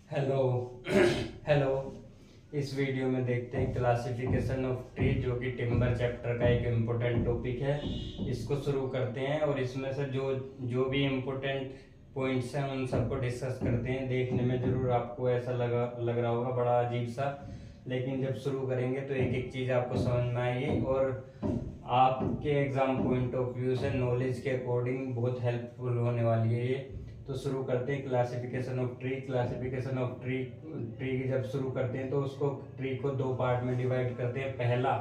Hello hello. इस video में देखते हैं क्लासिफिकेशन ऑफ ट्री, जो कि टिम्बर चैप्टर का एक इम्पोर्टेंट टॉपिक है। इसको शुरू करते हैं और इसमें से जो जो भी इम्पोर्टेंट पॉइंट्स हैं उन सबको डिस्कस करते हैं। देखने में जरूर आपको ऐसा लग रहा होगा बड़ा अजीब सा, लेकिन जब शुरू करेंगे तो एक एक चीज़ आपको समझ में आएगी और आपके एग्जाम पॉइंट ऑफ व्यू से नॉलेज के अकॉर्डिंग बहुत हेल्पफुल होने वाली है ये। तो शुरू करते हैं classification of tree. Classification of tree tree जब शुरू करते हैं तो उसको ट्री को दो पार्ट में डिवाइड करते हैं। पहला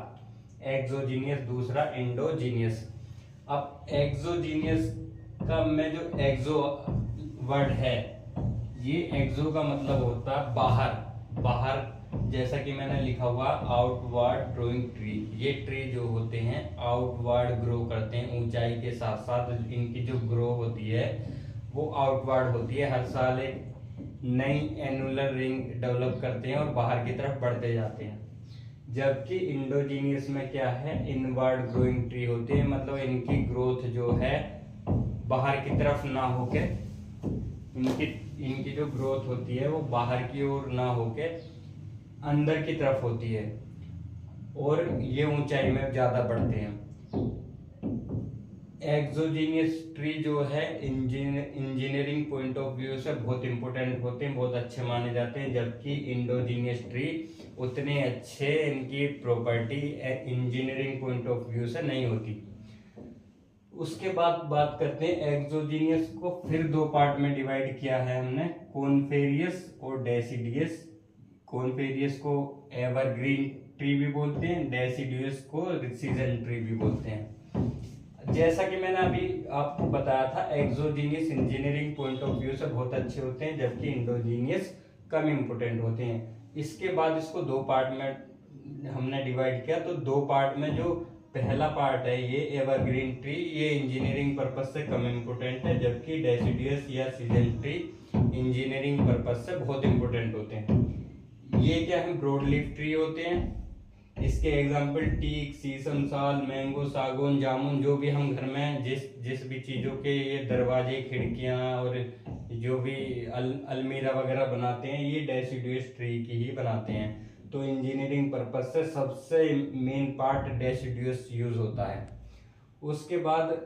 एक्सोजीनियस, दूसरा इंडोजीनियस। अब एक्सोजीनियस का में जो एक्सो वर्ड है, ये एक्सो का मतलब होता है बाहर बाहर। जैसा कि मैंने लिखा हुआ आउटवर्ड ग्रोइंग ट्री, ये ट्री जो होते हैं आउटवर्ड ग्रो करते हैं। ऊंचाई के साथ साथ इनकी जो ग्रो होती है वो आउटवर्ड होती है। हर साल एक नई एनुलर रिंग डेवलप करते हैं और बाहर की तरफ बढ़ते जाते हैं। जबकि इंडोजीनियस में क्या है, इनवर्ड ग्रोइंग ट्री होती है, मतलब इनकी ग्रोथ जो है बाहर की तरफ ना होके, इनकी इनकी जो ग्रोथ होती है वो बाहर की ओर ना होके अंदर की तरफ होती है और ये ऊंचाई में ज्यादा बढ़ते हैं। एक्सोजीनियस ट्री जो है इंजीनियरिंग पॉइंट ऑफ व्यू से बहुत इंपॉर्टेंट होते हैं, बहुत अच्छे माने जाते हैं। जबकि इंडोजीनियस ट्री उतने अच्छे इनकी property engineering point of view से नहीं होती। उसके बाद बात करते हैं एक्सोजीनियस को फिर दो पार्ट में डिवाइड किया है हमने, कॉन्फेरियस और डेसिडियस। कॉन्फेरियस को एवरग्रीन ट्री भी बोलते हैं, डेसिडियस को सीजन ट्री भी बोलते हैं। जैसा कि मैंने अभी आपको बताया था, exogenous engineering point of view से बहुत अच्छे होते हैं, जबकि इंडोजीनियस कम इंपोर्टेंट होते हैं। इसके बाद इसको दो पार्ट में हमने डिवाइड किया। तो दो पार्ट में जो पहला पार्ट है ये एवरग्रीन ट्री, ये इंजीनियरिंग पर्पज से कम इंपोर्टेंट है, जबकि डेसिडियस या सीजन ट्री इंजीनियरिंग पर्पज से बहुत इंपोर्टेंट होते हैं। ये क्या है, ब्रॉड लीफ ट्री होते हैं। इसके एग्जाम्पल टीक, शीशम, साल, मैंगो, सागौन, जामुन, जो भी हम घर में जिस जिस भी चीजों के ये दरवाजे, खिड़कियां और जो भी अलमीरा वगैरह बनाते हैं, ये डेसिडुअस ट्री की ही बनाते हैं। तो इंजीनियरिंग पर्पज से सबसे मेन पार्ट डेसिडुअस यूज होता है। उसके बाद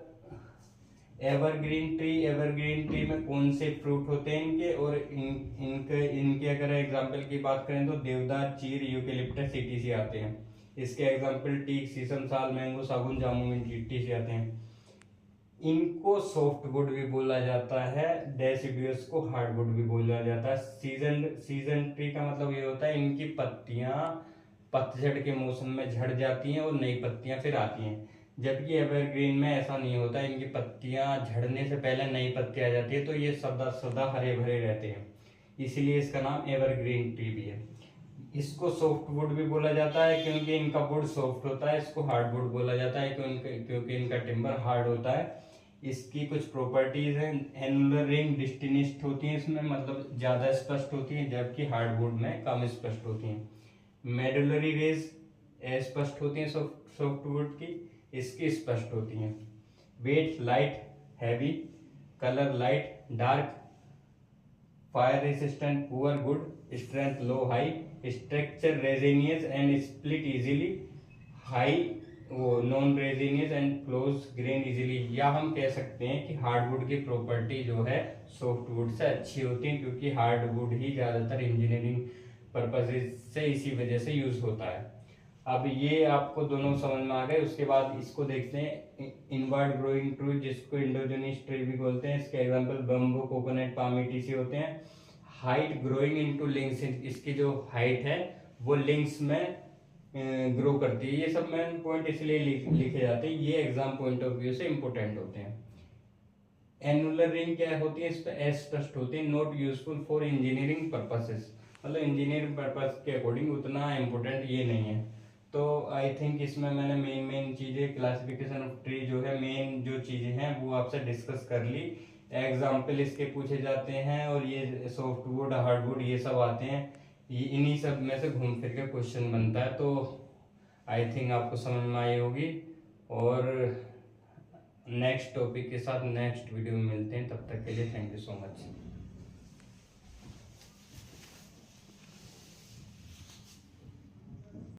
एवरग्रीन ट्री में कौन से फ्रूट होते हैं इनके, और इनके अगर एग्जाम्पल की बात करें तो देवदार, चीर, यूकेलिप्टस, ईटीसी आते हैं। इसके एग्जाम्पल टीक, सीसम, साल, मैंगो, सागुन, जामुन, ईटीसी आते हैं। इनको सॉफ्टवुड भी बोला जाता है, डेसिडुअस को हार्डवुड भी बोला जाता है। सीजन ट्री का मतलब ये होता है इनकी पत्तियां पतझड़ के मौसम में झड़ जाती हैं और नई पत्तियां फिर आती हैं। जबकि एवरग्रीन में ऐसा नहीं होता, इनकी पत्तियां झड़ने से पहले नई पत्ती आ जाती है, तो ये सदा सदा हरे भरे रहते हैं, इसीलिए इसका नाम एवरग्रीन ट्री भी है। इसको सॉफ्टवुड भी बोला जाता है क्योंकि इनका वुड सॉफ्ट होता है। इसको हार्डवुड बोला जाता है क्योंकि इनका टिम्बर हार्ड होता है। इसकी कुछ प्रॉपर्टीज हैं, एनुलर रिंग डिस्टिनिस्ट होती है इसमें, मतलब ज्यादा स्पष्ट होती है, जबकि हार्डवुड में कम स्पष्ट होती हैं। मेडुलरी रेज अस्पष्ट होती हैं सॉफ्टवुड की, इसकी स्पष्ट होती हैं। Weight light heavy, colour light dark, fire resistant poor good, strength low high, structure resinous and split easily, high वो non resinous and close grain easily. या हम कह सकते हैं कि हार्डवुड की प्रॉपर्टी जो है सॉफ्टवुड से अच्छी होती है, क्योंकि हार्डवुड ही ज्यादातर इंजीनियरिंग पर्पसेज से इसी वजह से यूज होता है। अब ये आपको दोनों समझ में आ गए। उसके बाद इसको देखते हैं इनवर्ड ग्रोइंग ट्री, जिसको इंडोजिनियस ट्री भी बोलते हैं। इसके example bamboo, coconut, palm, etc होते हैं। हाइट ग्रोइंग इनटू लिंक्स, इसकी जो हाइट है वो लिंक्स में ग्रो करती है। ये सब मेन पॉइंट इसलिए लिखे जाते हैं, ये एग्जाम पॉइंट ऑफ व्यू से इंपोर्टेंट होते हैं। एनुलर रिंग क्या होती है, इस पे अस्पष्ट होती है, not useful for engineering purposes, मतलब इंजीनियरिंग पर्पस के अकॉर्डिंग उतना इंपॉर्टेंट ये नहीं है। तो आई थिंक इसमें मैंने मेन चीजें क्लासिफिकेशन ऑफ ट्री जो है, मेन जो चीजें हैं वो आपसे डिस्कस कर ली। एग्जाम्पल इसके पूछे जाते हैं और ये सॉफ्टवुड, हार्डवुड ये सब आते हैं, ये इन्हीं सब में से घूम फिर के क्वेश्चन बनता है। तो आई थिंक आपको समझ में आई होगी। और नेक्स्ट टॉपिक के साथ नेक्स्ट वीडियो में मिलते हैं, तब तक के लिए थैंक यू सो मच।